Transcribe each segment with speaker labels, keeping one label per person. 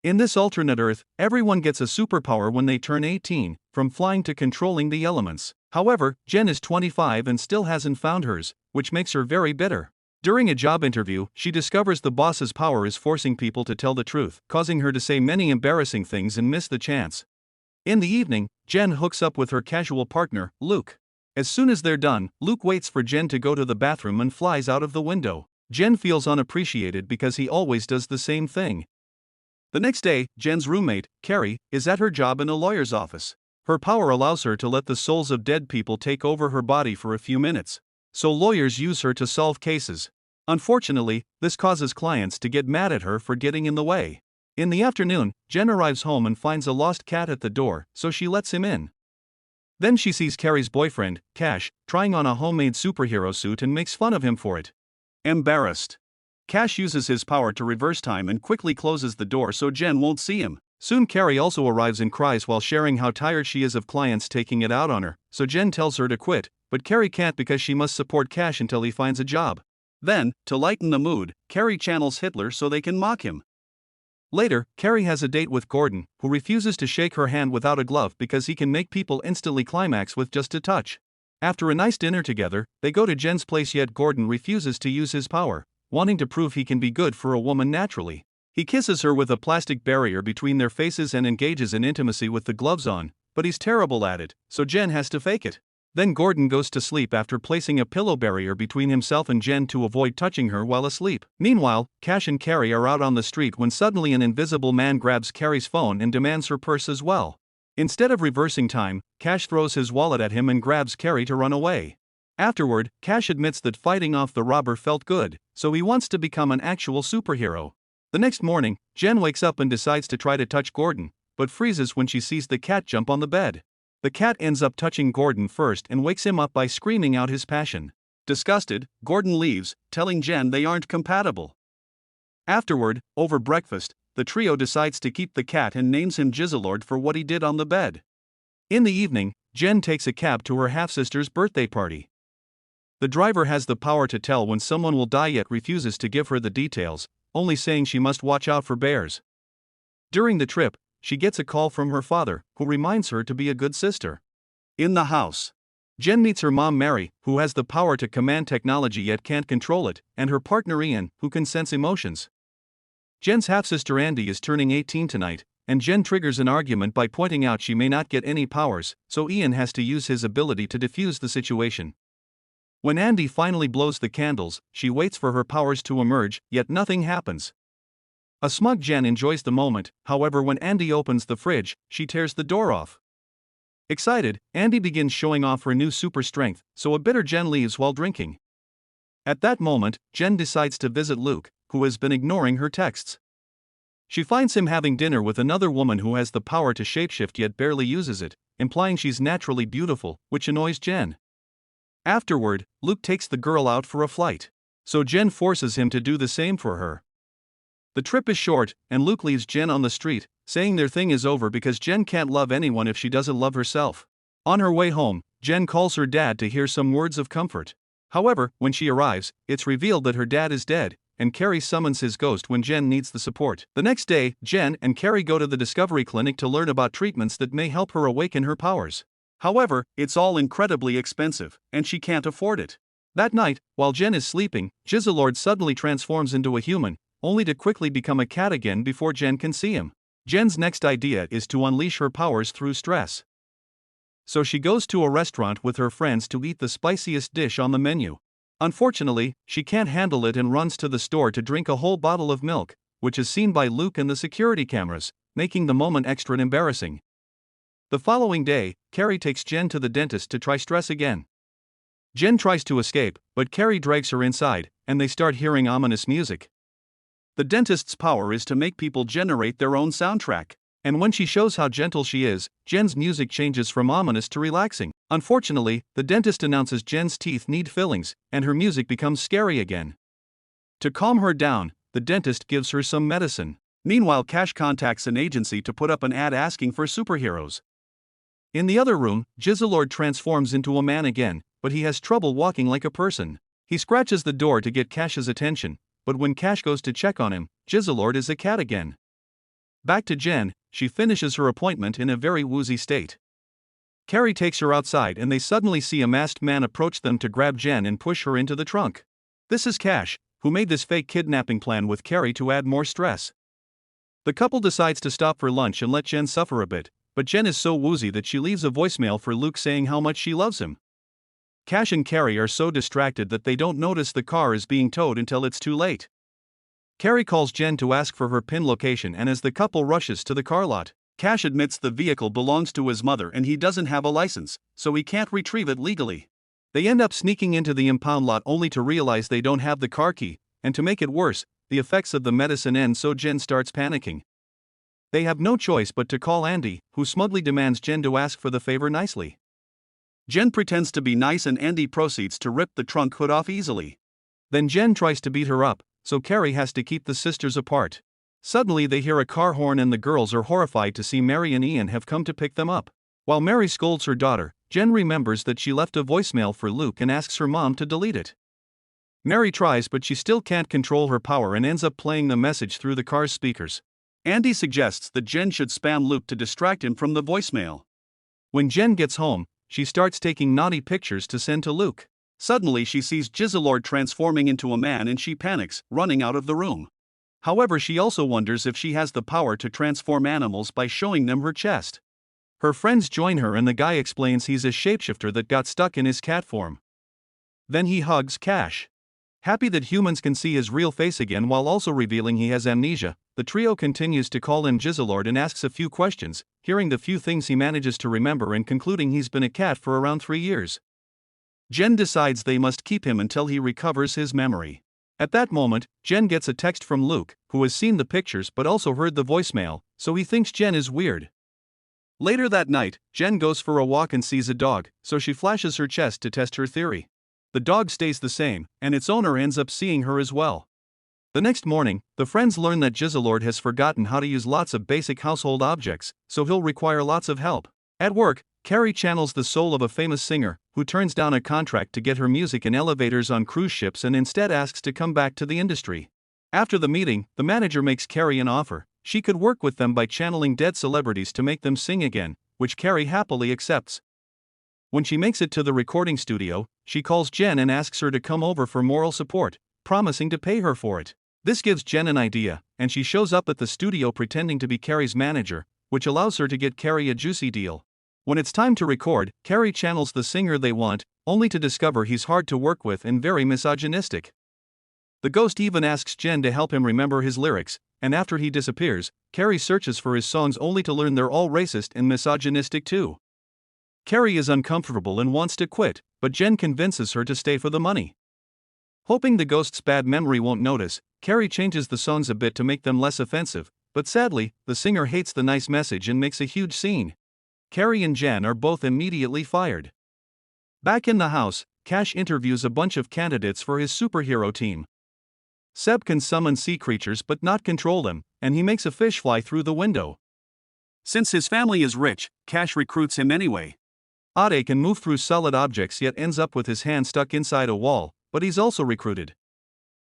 Speaker 1: In this alternate Earth, everyone gets a superpower when they turn 18, from flying to controlling the elements. However, Jen is 25 and still hasn't found hers, which makes her very bitter. During a job interview, she discovers the boss's power is forcing people to tell the truth, causing her to say many embarrassing things and miss the chance. In the evening, Jen hooks up with her casual partner, Luke. As soon as they're done, Luke waits for Jen to go to the bathroom and flies out of the window. Jen feels unappreciated because he always does the same thing. The next day, Jen's roommate, Carrie, is at her job in a lawyer's office. Her power allows her to let the souls of dead people take over her body for a few minutes. So lawyers use her to solve cases. Unfortunately, this causes clients to get mad at her for getting in the way. In the afternoon, Jen arrives home and finds a lost cat at the door, so she lets him in. Then she sees Carrie's boyfriend, Cash, trying on a homemade superhero suit and makes fun of him for it. Embarrassed, Cash uses his power to reverse time and quickly closes the door so Jen won't see him. Soon Carrie also arrives and cries while sharing how tired she is of clients taking it out on her, so Jen tells her to quit, but Carrie can't because she must support Cash until he finds a job. Then, to lighten the mood, Carrie channels Hitler so they can mock him. Later, Carrie has a date with Gordon, who refuses to shake her hand without a glove because he can make people instantly climax with just a touch. After a nice dinner together, they go to Jen's place, yet Gordon refuses to use his power, wanting to prove he can be good for a woman naturally. He kisses her with a plastic barrier between their faces and engages in intimacy with the gloves on, but he's terrible at it, so Jen has to fake it. Then Gordon goes to sleep after placing a pillow barrier between himself and Jen to avoid touching her while asleep. Meanwhile, Cash and Carrie are out on the street when suddenly an invisible man grabs Carrie's phone and demands her purse as well. Instead of reversing time, Cash throws his wallet at him and grabs Carrie to run away. Afterward, Cash admits that fighting off the robber felt good, so he wants to become an actual superhero. The next morning, Jen wakes up and decides to try to touch Gordon, but freezes when she sees the cat jump on the bed. The cat ends up touching Gordon first and wakes him up by screaming out his passion. Disgusted, Gordon leaves, telling Jen they aren't compatible. Afterward, over breakfast, the trio decides to keep the cat and names him Jizzlord for what he did on the bed. In the evening, Jen takes a cab to her half-sister's birthday party. The driver has the power to tell when someone will die yet refuses to give her the details, only saying she must watch out for bears. During the trip, she gets a call from her father, who reminds her to be a good sister. In the house, Jen meets her mom Mary, who has the power to command technology yet can't control it, and her partner Ian, who can sense emotions. Jen's half-sister Andy is turning 18 tonight, and Jen triggers an argument by pointing out she may not get any powers, so Ian has to use his ability to defuse the situation. When Andy finally blows the candles, she waits for her powers to emerge, yet nothing happens. A smug Jen enjoys the moment, however when Andy opens the fridge, she tears the door off. Excited, Andy begins showing off her new super strength, so a bitter Jen leaves while drinking. At that moment, Jen decides to visit Luke, who has been ignoring her texts. She finds him having dinner with another woman who has the power to shapeshift yet barely uses it, implying she's naturally beautiful, which annoys Jen. Afterward, Luke takes the girl out for a flight, so Jen forces him to do the same for her. The trip is short, and Luke leaves Jen on the street, saying their thing is over because Jen can't love anyone if she doesn't love herself. On her way home, Jen calls her dad to hear some words of comfort. However, when she arrives, it's revealed that her dad is dead, and Carrie summons his ghost when Jen needs the support. The next day, Jen and Carrie go to the Discovery Clinic to learn about treatments that may help her awaken her powers. However, it's all incredibly expensive, and she can't afford it. That night, while Jen is sleeping, Jizzlord suddenly transforms into a human, only to quickly become a cat again before Jen can see him. Jen's next idea is to unleash her powers through stress. So she goes to a restaurant with her friends to eat the spiciest dish on the menu. Unfortunately, she can't handle it and runs to the store to drink a whole bottle of milk, which is seen by Luke and the security cameras, making the moment extra embarrassing. The following day, Carrie takes Jen to the dentist to try stress again. Jen tries to escape, but Carrie drags her inside, and they start hearing ominous music. The dentist's power is to make people generate their own soundtrack, and when she shows how gentle she is, Jen's music changes from ominous to relaxing. Unfortunately, the dentist announces Jen's teeth need fillings, and her music becomes scary again. To calm her down, the dentist gives her some medicine. Meanwhile, Cash contacts an agency to put up an ad asking for superheroes. In the other room, Jizzlord transforms into a man again, but he has trouble walking like a person. He scratches the door to get Cash's attention, but when Cash goes to check on him, Jizzlord is a cat again. Back to Jen, she finishes her appointment in a very woozy state. Carrie takes her outside and they suddenly see a masked man approach them to grab Jen and push her into the trunk. This is Cash, who made this fake kidnapping plan with Carrie to add more stress. The couple decides to stop for lunch and let Jen suffer a bit, but Jen is so woozy that she leaves a voicemail for Luke saying how much she loves him. Cash and Carrie are so distracted that they don't notice the car is being towed until it's too late. Carrie calls Jen to ask for her PIN location, and as the couple rushes to the car lot, Cash admits the vehicle belongs to his mother and he doesn't have a license, so he can't retrieve it legally. They end up sneaking into the impound lot only to realize they don't have the car key, and to make it worse, the effects of the medicine end, so Jen starts panicking. They have no choice but to call Andy, who smugly demands Jen to ask for the favor nicely. Jen pretends to be nice and Andy proceeds to rip the trunk hood off easily. Then Jen tries to beat her up, so Carrie has to keep the sisters apart. Suddenly they hear a car horn and the girls are horrified to see Mary and Ian have come to pick them up. While Mary scolds her daughter, Jen remembers that she left a voicemail for Luke and asks her mom to delete it. Mary tries, but she still can't control her power and ends up playing the message through the car's speakers. Andy suggests that Jen should spam Luke to distract him from the voicemail. When Jen gets home, she starts taking naughty pictures to send to Luke. Suddenly she sees Jizzlord transforming into a man and she panics, running out of the room. However, she also wonders if she has the power to transform animals by showing them her chest. Her friends join her and the guy explains he's a shapeshifter that got stuck in his cat form. Then he hugs Cash. Happy that humans can see his real face again while also revealing he has amnesia, the trio continues to call him Jizzlord and asks a few questions, hearing the few things he manages to remember and concluding he's been a cat for around 3 years. Jen decides they must keep him until he recovers his memory. At that moment, Jen gets a text from Luke, who has seen the pictures but also heard the voicemail, so he thinks Jen is weird. Later that night, Jen goes for a walk and sees a dog, so she flashes her chest to test her theory. The dog stays the same, and its owner ends up seeing her as well. The next morning, the friends learn that Jizzlord has forgotten how to use lots of basic household objects, so he'll require lots of help. At work, Carrie channels the soul of a famous singer, who turns down a contract to get her music in elevators on cruise ships and instead asks to come back to the industry. After the meeting, the manager makes Carrie an offer. She could work with them by channeling dead celebrities to make them sing again, which Carrie happily accepts. When she makes it to the recording studio, she calls Jen and asks her to come over for moral support, promising to pay her for it. This gives Jen an idea, and she shows up at the studio pretending to be Carrie's manager, which allows her to get Carrie a juicy deal. When it's time to record, Carrie channels the singer they want, only to discover he's hard to work with and very misogynistic. The ghost even asks Jen to help him remember his lyrics, and after he disappears, Carrie searches for his songs only to learn they're all racist and misogynistic too. Carrie is uncomfortable and wants to quit, but Jen convinces her to stay for the money. Hoping the ghost's bad memory won't notice, Carrie changes the songs a bit to make them less offensive, but sadly, the singer hates the nice message and makes a huge scene. Carrie and Jen are both immediately fired. Back in the house, Cash interviews a bunch of candidates for his superhero team. Seb can summon sea creatures but not control them, and he makes a fish fly through the window. Since his family is rich, Cash recruits him anyway. Ade can move through solid objects yet ends up with his hand stuck inside a wall, but he's also recruited.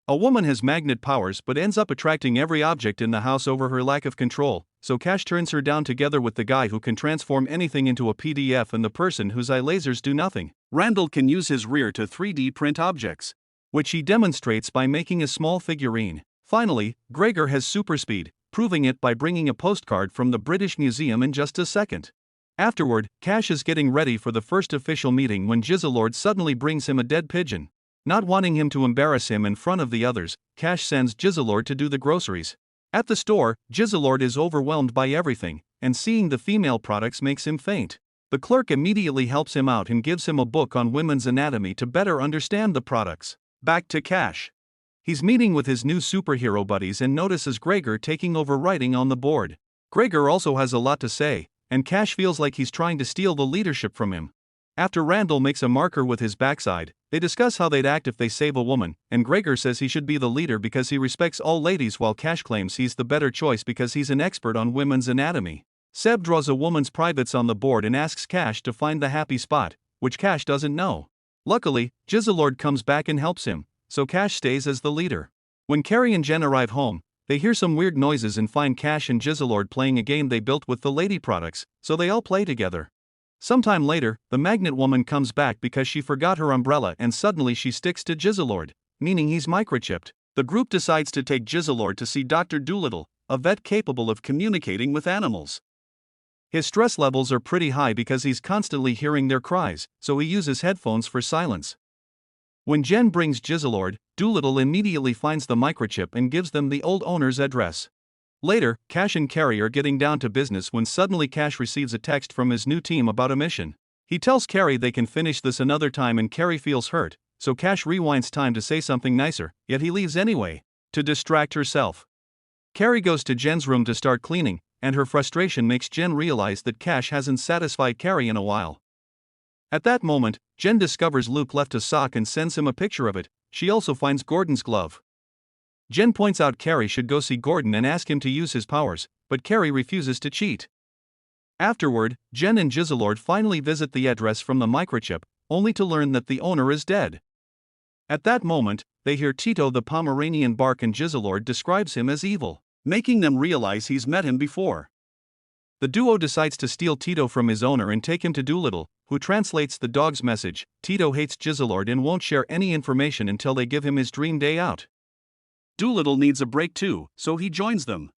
Speaker 1: A woman has magnet powers but ends up attracting every object in the house over her lack of control, so Cash turns her down together with the guy who can transform anything into a PDF and the person whose eye lasers do nothing. Randall can use his rear to 3D print objects, which he demonstrates by making a small figurine. Finally, Gregor has super speed, proving it by bringing a postcard from the British Museum in just a second. Afterward, Cash is getting ready for the first official meeting when Jizzlord suddenly brings him a dead pigeon. Not wanting him to embarrass him in front of the others, Cash sends Jizzlord to do the groceries. At the store, Jizzlord is overwhelmed by everything, and seeing the female products makes him faint. The clerk immediately helps him out and gives him a book on women's anatomy to better understand the products. Back to Cash. He's meeting with his new superhero buddies and notices Gregor taking over writing on the board. Gregor also has a lot to say, and Cash feels like he's trying to steal the leadership from him. After Randall makes a marker with his backside, they discuss how they'd act if they save a woman, and Gregor says he should be the leader because he respects all ladies while Cash claims he's the better choice because he's an expert on women's anatomy. Seb draws a woman's privates on the board and asks Cash to find the happy spot, which Cash doesn't know. Luckily, Jizzlord comes back and helps him, so Cash stays as the leader. When Carrie and Jen arrive home, They hear some weird noises and find Cash and Jizzlord playing a game they built with the lady products, so they all play together. Sometime later, the magnet woman comes back because she forgot her umbrella and suddenly she sticks to Jizzlord, meaning he's microchipped. The group decides to take Jizzlord to see Dr. Dolittle, a vet capable of communicating with animals. His stress levels are pretty high because he's constantly hearing their cries, so he uses headphones for silence. When Jen brings Jizzlord, Dolittle immediately finds the microchip and gives them the old owner's address. Later, Cash and Carrie are getting down to business when suddenly Cash receives a text from his new team about a mission. He tells Carrie they can finish this another time and Carrie feels hurt, so Cash rewinds time to say something nicer, yet he leaves anyway, to distract herself. Carrie goes to Jen's room to start cleaning, and her frustration makes Jen realize that Cash hasn't satisfied Carrie in a while. At that moment, Jen discovers Luke left a sock and sends him a picture of it. She also finds Gordon's glove. Jen points out Carrie should go see Gordon and ask him to use his powers, but Carrie refuses to cheat. Afterward, Jen and Jizzlord finally visit the address from the microchip, only to learn that the owner is dead. At that moment, they hear Tito the Pomeranian bark and Jizzlord describes him as evil, making them realize he's met him before. The duo decides to steal Tito from his owner and take him to Dolittle, who translates the dog's message. Tito hates Jizzlord and won't share any information until they give him his dream day out. Dolittle needs a break too, so he joins them.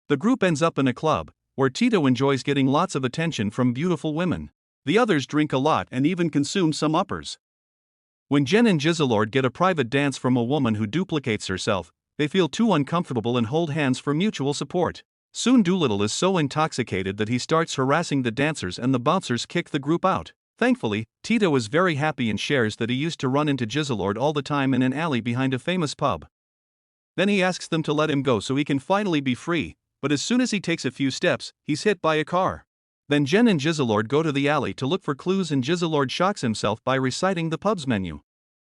Speaker 1: The group ends up in a club, where Tito enjoys getting lots of attention from beautiful women. The others drink a lot and even consume some uppers. When Jen and Jizzlord get a private dance from a woman who duplicates herself, they feel too uncomfortable and hold hands for mutual support. Soon Dolittle is so intoxicated that he starts harassing the dancers and the bouncers kick the group out. Thankfully, Tito is very happy and shares that he used to run into Jizzlord all the time in an alley behind a famous pub. Then he asks them to let him go so he can finally be free, but as soon as he takes a few steps, he's hit by a car. Then Jen and Jizzlord go to the alley to look for clues and Jizzlord shocks himself by reciting the pub's menu.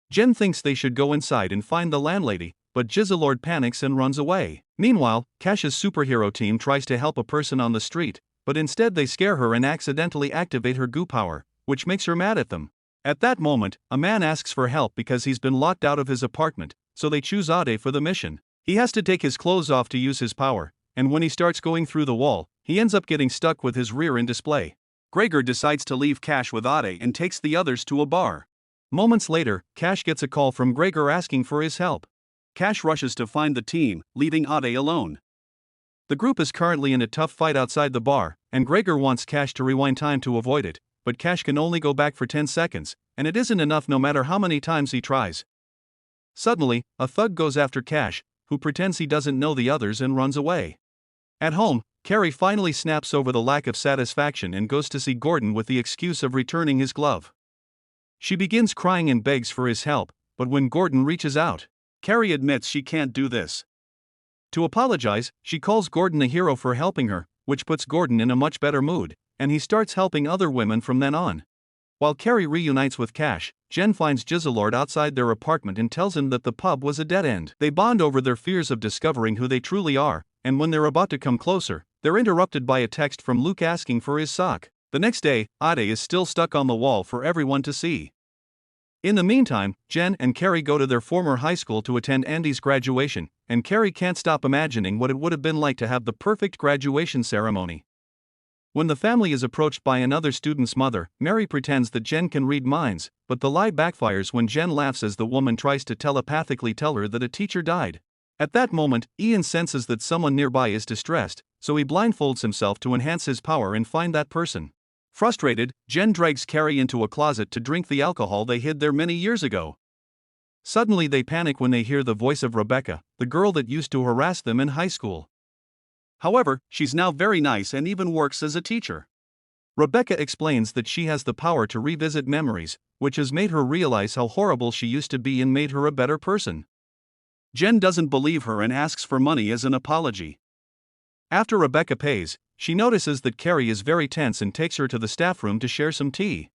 Speaker 1: Jen thinks they should go inside and find the landlady, but Jizzlord panics and runs away. Meanwhile, Cash's superhero team tries to help a person on the street, but instead they scare her and accidentally activate her goo power, which makes her mad at them. At that moment, a man asks for help because he's been locked out of his apartment, so they choose Ade for the mission. He has to take his clothes off to use his power, and when he starts going through the wall, he ends up getting stuck with his rear in display. Gregor decides to leave Cash with Ade and takes the others to a bar. Moments later, Cash gets a call from Gregor asking for his help. Cash rushes to find the team, leaving Ade alone. The group is currently in a tough fight outside the bar, and Gregor wants Cash to rewind time to avoid it, but Cash can only go back for 10 seconds, and it isn't enough no matter how many times he tries. Suddenly, a thug goes after Cash, who pretends he doesn't know the others and runs away. At home, Carrie finally snaps over the lack of satisfaction and goes to see Gordon with the excuse of returning his glove. She begins crying and begs for his help, but when Gordon reaches out, Carrie admits she can't do this. To apologize, she calls Gordon a hero for helping her, which puts Gordon in a much better mood, and he starts helping other women from then on. While Carrie reunites with Cash, Jen finds Jizzlord outside their apartment and tells him that the pub was a dead end. They bond over their fears of discovering who they truly are, and when they're about to come closer, they're interrupted by a text from Luke asking for his sock. The next day, Ade is still stuck on the wall for everyone to see. In the meantime, Jen and Carrie go to their former high school to attend Andy's graduation, and Carrie can't stop imagining what it would have been like to have the perfect graduation ceremony. When the family is approached by another student's mother, Mary pretends that Jen can read minds, but the lie backfires when Jen laughs as the woman tries to telepathically tell her that a teacher died. At that moment, Ian senses that someone nearby is distressed, so he blindfolds himself to enhance his power and find that person. Frustrated, Jen drags Carrie into a closet to drink the alcohol they hid there many years ago. Suddenly they panic when they hear the voice of Rebecca, the girl that used to harass them in high school. However, she's now very nice and even works as a teacher. Rebecca explains that she has the power to revisit memories, which has made her realize how horrible she used to be and made her a better person. Jen doesn't believe her and asks for money as an apology. After Rebecca pays, she notices that Carrie is very tense and takes her to the staff room to share some tea.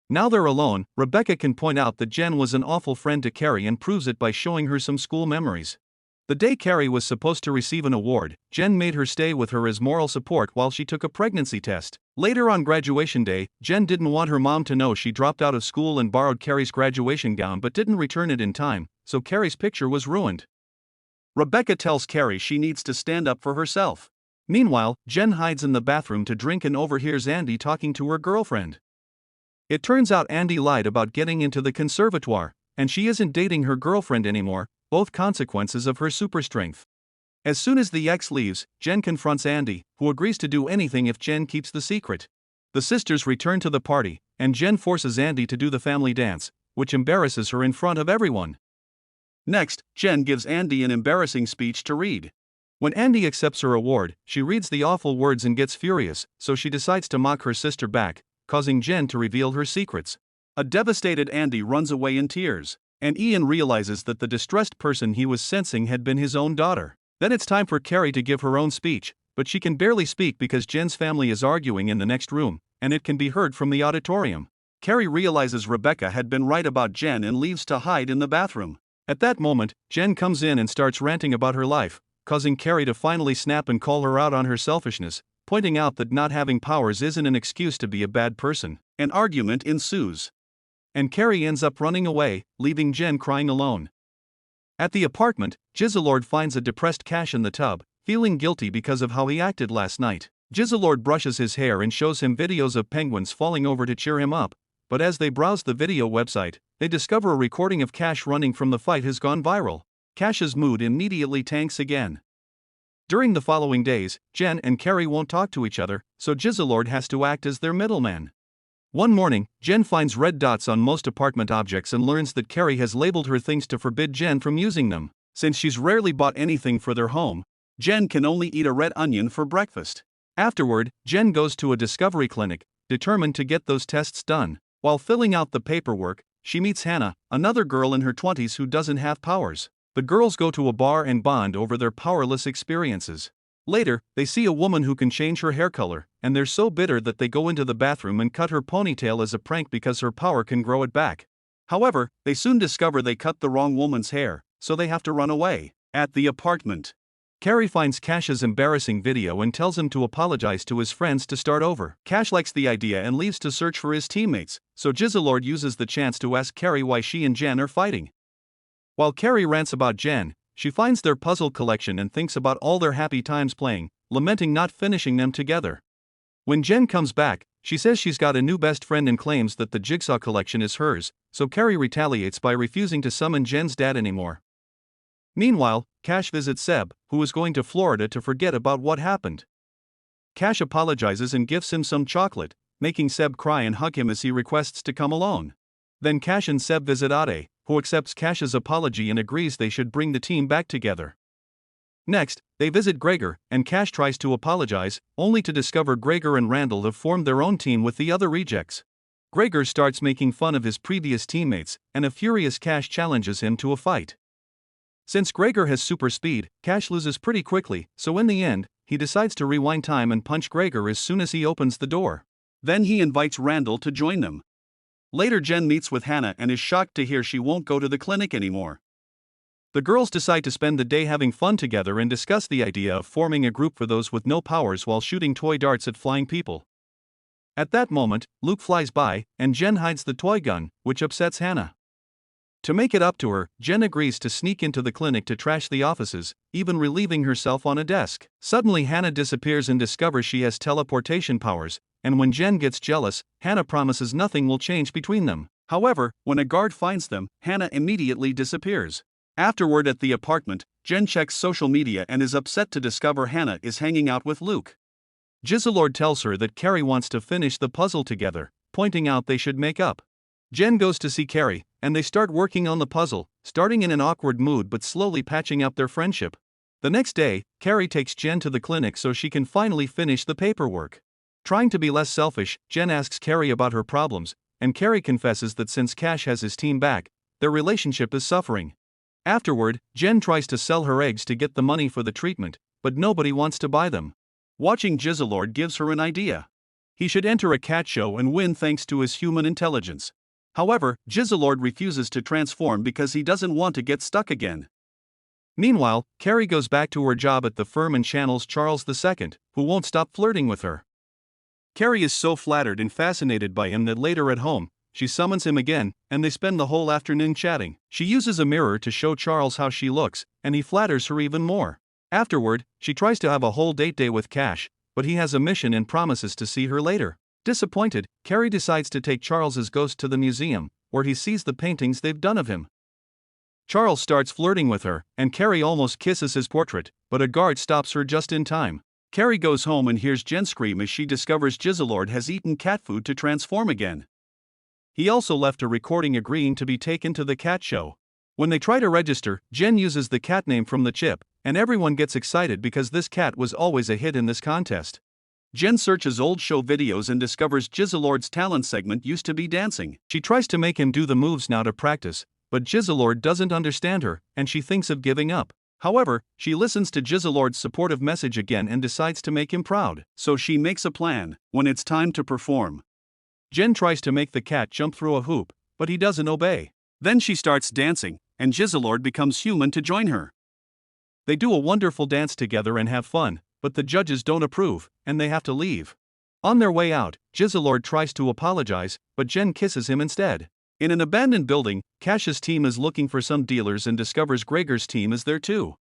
Speaker 1: Now they're alone, Rebecca can point out that Jen was an awful friend to Carrie and proves it by showing her some school memories. The day Carrie was supposed to receive an award, Jen made her stay with her as moral support while she took a pregnancy test. Later on graduation day, Jen didn't want her mom to know she dropped out of school and borrowed Carrie's graduation gown but didn't return it in time, so Carrie's picture was ruined. Rebecca tells Carrie she needs to stand up for herself. Meanwhile, Jen hides in the bathroom to drink and overhears Andy talking to her girlfriend. It turns out Andy lied about getting into the conservatoire, and she isn't dating her girlfriend anymore, both consequences of her super strength. As soon as the ex leaves, Jen confronts Andy, who agrees to do anything if Jen keeps the secret. The sisters return to the party, and Jen forces Andy to do the family dance, which embarrasses her in front of everyone. Next, Jen gives Andy an embarrassing speech to read. When Andy accepts her award, she reads the awful words and gets furious, so she decides to mock her sister back, causing Jen to reveal her secrets. A devastated Andy runs away in tears, and Ian realizes that the distressed person he was sensing had been his own daughter. Then it's time for Carrie to give her own speech, but she can barely speak because Jen's family is arguing in the next room, and it can be heard from the auditorium. Carrie realizes Rebecca had been right about Jen and leaves to hide in the bathroom. At that moment, Jen comes in and starts ranting about her life, causing Carrie to finally snap and call her out on her selfishness, pointing out that not having powers isn't an excuse to be a bad person. An argument ensues, and Carrie ends up running away, leaving Jen crying alone. At the apartment, Jizzlord finds a depressed Cash in the tub, feeling guilty because of how he acted last night. Jizzlord brushes his hair and shows him videos of penguins falling over to cheer him up, but as they browse the video website, they discover a recording of Cash running from the fight has gone viral. Cash's mood immediately tanks again. During the following days, Jen and Carrie won't talk to each other, so Jizzlord has to act as their middleman. One morning, Jen finds red dots on most apartment objects and learns that Carrie has labeled her things to forbid Jen from using them. Since she's rarely bought anything for their home, Jen can only eat a red onion for breakfast. Afterward, Jen goes to a discovery clinic, determined to get those tests done. While filling out the paperwork, she meets Hannah, another girl in her 20s who doesn't have powers. The girls go to a bar and bond over their powerless experiences. Later, they see a woman who can change her hair color, and they're so bitter that they go into the bathroom and cut her ponytail as a prank because her power can grow it back. However, they soon discover they cut the wrong woman's hair, so they have to run away. At the apartment, Carrie finds Cash's embarrassing video and tells him to apologize to his friends to start over. Cash likes the idea and leaves to search for his teammates, so Jizzlord uses the chance to ask Carrie why she and Jen are fighting. While Carrie rants about Jen, she finds their puzzle collection and thinks about all their happy times playing, lamenting not finishing them together. When Jen comes back, she says she's got a new best friend and claims that the jigsaw collection is hers, so Carrie retaliates by refusing to summon Jen's dad anymore. Meanwhile, Cash visits Seb, who is going to Florida to forget about what happened. Cash apologizes and gifts him some chocolate, making Seb cry and hug him as he requests to come alone. Then Cash and Seb visit Ade, who accepts Cash's apology and agrees they should bring the team back together. Next, they visit Gregor, and Cash tries to apologize, only to discover Gregor and Randall have formed their own team with the other rejects. Gregor starts making fun of his previous teammates, and a furious Cash challenges him to a fight. Since Gregor has super speed, Cash loses pretty quickly, so in the end, he decides to rewind time and punch Gregor as soon as he opens the door. Then he invites Randall to join them. Later, Jen meets with Hannah and is shocked to hear she won't go to the clinic anymore. The girls decide to spend the day having fun together and discuss the idea of forming a group for those with no powers while shooting toy darts at flying people. At that moment, Luke flies by, and Jen hides the toy gun, which upsets Hannah. To make it up to her, Jen agrees to sneak into the clinic to trash the offices, even relieving herself on a desk. Suddenly, Hannah disappears and discovers she has teleportation powers, and when Jen gets jealous, Hannah promises nothing will change between them. However, when a guard finds them, Hannah immediately disappears. Afterward at the apartment, Jen checks social media and is upset to discover Hannah is hanging out with Luke. Jizzlord tells her that Carrie wants to finish the puzzle together, pointing out they should make up. Jen goes to see Carrie, and they start working on the puzzle, starting in an awkward mood but slowly patching up their friendship. The next day, Carrie takes Jen to the clinic so she can finally finish the paperwork. Trying to be less selfish, Jen asks Carrie about her problems, and Carrie confesses that since Cash has his team back, their relationship is suffering. Afterward, Jen tries to sell her eggs to get the money for the treatment, but nobody wants to buy them. Watching Jizzlord gives her an idea. He should enter a cat show and win thanks to his human intelligence. However, Jizzlord refuses to transform because he doesn't want to get stuck again. Meanwhile, Carrie goes back to her job at the firm and channels Charles II, who won't stop flirting with her. Carrie is so flattered and fascinated by him that later at home, she summons him again, and they spend the whole afternoon chatting. She uses a mirror to show Charles how she looks, and he flatters her even more. Afterward, she tries to have a whole date day with Cash, but he has a mission and promises to see her later. Disappointed, Carrie decides to take Charles's ghost to the museum, where he sees the paintings they've done of him. Charles starts flirting with her, and Carrie almost kisses his portrait, but a guard stops her just in time. Carrie goes home and hears Jen scream as she discovers Jizzlord has eaten cat food to transform again. He also left a recording agreeing to be taken to the cat show. When they try to register, Jen uses the cat name from the chip, and everyone gets excited because this cat was always a hit in this contest. Jen searches old show videos and discovers Jizzlord's talent segment used to be dancing. She tries to make him do the moves now to practice, but Jizzlord doesn't understand her, and she thinks of giving up. However, she listens to Jizzlord's supportive message again and decides to make him proud. So she makes a plan. When it's time to perform, Jen tries to make the cat jump through a hoop, but he doesn't obey. Then she starts dancing, and Jizzlord becomes human to join her. They do a wonderful dance together and have fun, but the judges don't approve, and they have to leave. On their way out, Jizzlord tries to apologize, but Jen kisses him instead. In an abandoned building, Cash's team is looking for some dealers and discovers Gregor's team is there too.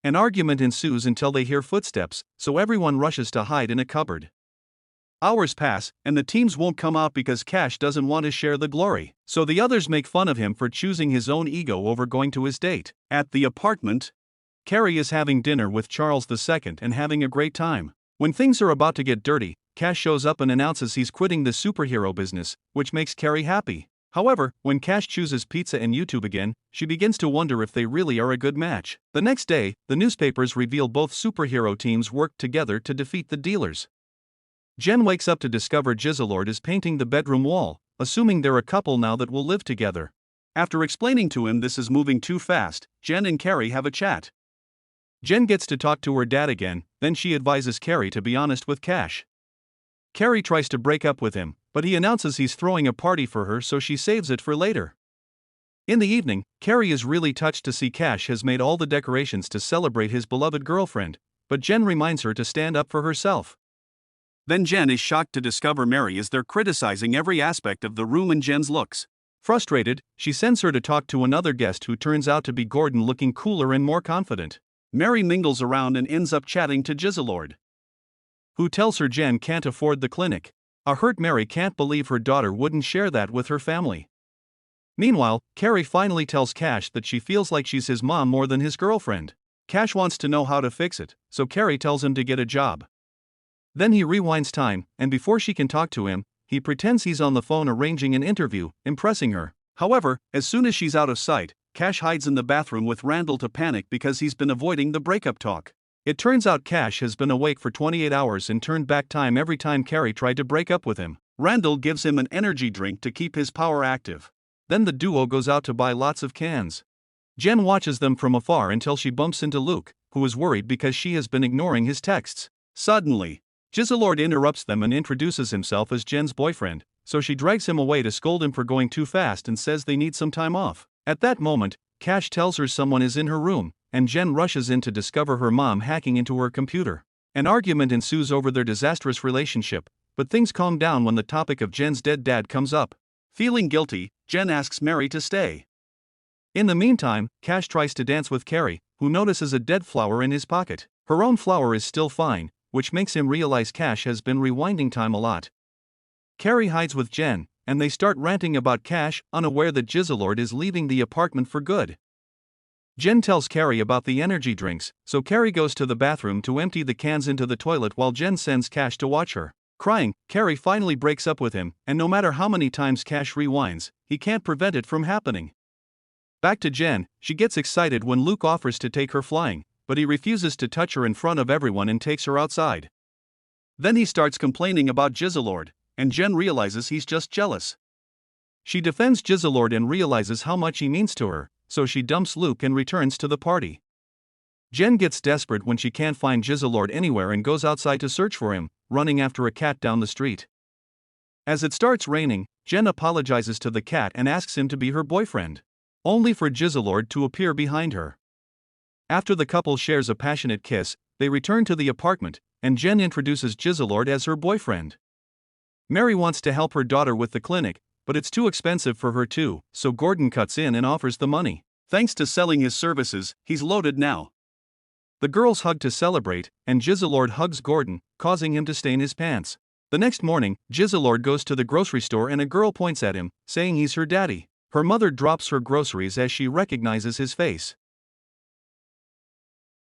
Speaker 1: An argument ensues until they hear footsteps, so everyone rushes to hide in a cupboard. Hours pass, and the teams won't come out because Cash doesn't want to share the glory, so the others make fun of him for choosing his own ego over going to his date. At the apartment, Carrie is having dinner with Charles II and having a great time. When things are about to get dirty, Cash shows up and announces he's quitting the superhero business, which makes Carrie happy. However, when Cash chooses pizza and YouTube again, she begins to wonder if they really are a good match. The next day, the newspapers reveal both superhero teams worked together to defeat the dealers. Jen wakes up to discover Jizzlord is painting the bedroom wall, assuming they're a couple now that will live together. After explaining to him this is moving too fast, Jen and Carrie have a chat. Jen gets to talk to her dad again, then she advises Carrie to be honest with Cash. Carrie tries to break up with him, but he announces he's throwing a party for her, so she saves it for later. In the evening, Carrie is really touched to see Cash has made all the decorations to celebrate his beloved girlfriend, but Jen reminds her to stand up for herself. Then Jen is shocked to discover Mary is there criticizing every aspect of the room and Jen's looks. Frustrated, she sends her to talk to another guest who turns out to be Gordon, looking cooler and more confident. Mary mingles around and ends up chatting to Jizzlord, who tells her Jen can't afford the clinic. A hurt Mary can't believe her daughter wouldn't share that with her family. Meanwhile, Carrie finally tells Cash that she feels like she's his mom more than his girlfriend. Cash wants to know how to fix it, so Carrie tells him to get a job. Then he rewinds time, and before she can talk to him, he pretends he's on the phone arranging an interview, impressing her. However, as soon as she's out of sight, Cash hides in the bathroom with Randall to panic because he's been avoiding the breakup talk. It turns out Cash has been awake for 28 hours and turned back time every time Carrie tried to break up with him. Randall gives him an energy drink to keep his power active. Then the duo goes out to buy lots of cans. Jen watches them from afar until she bumps into Luke, who is worried because she has been ignoring his texts. Suddenly, Jizzlord interrupts them and introduces himself as Jen's boyfriend, so she drags him away to scold him for going too fast and says they need some time off. At that moment, Cash tells her someone is in her room, and Jen rushes in to discover her mom hacking into her computer. An argument ensues over their disastrous relationship, but things calm down when the topic of Jen's dead dad comes up. Feeling guilty, Jen asks Mary to stay. In the meantime, Cash tries to dance with Carrie, who notices a dead flower in his pocket. Her own flower is still fine, which makes him realize Cash has been rewinding time a lot. Carrie hides with Jen, and they start ranting about Cash, unaware that Jizzlord is leaving the apartment for good. Jen tells Carrie about the energy drinks, so Carrie goes to the bathroom to empty the cans into the toilet while Jen sends Cash to watch her. Crying, Carrie finally breaks up with him, and no matter how many times Cash rewinds, he can't prevent it from happening. Back to Jen, she gets excited when Luke offers to take her flying, but he refuses to touch her in front of everyone and takes her outside. Then he starts complaining about Jizzlord, and Jen realizes he's just jealous. She defends Jizzlord and realizes how much he means to her, so she dumps Luke and returns to the party. Jen gets desperate when she can't find Jizzlord anywhere and goes outside to search for him, running after a cat down the street. As it starts raining, Jen apologizes to the cat and asks him to be her boyfriend, only for Jizzlord to appear behind her. After the couple shares a passionate kiss, they return to the apartment, and Jen introduces Jizzlord as her boyfriend. Mary wants to help her daughter with the clinic, but it's too expensive for her too, so Gordon cuts in and offers the money. Thanks to selling his services, he's loaded now. The girls hug to celebrate, and Jizzlord hugs Gordon, causing him to stain his pants. The next morning, Jizzlord goes to the grocery store and a girl points at him, saying he's her daddy. Her mother drops her groceries as she recognizes his face.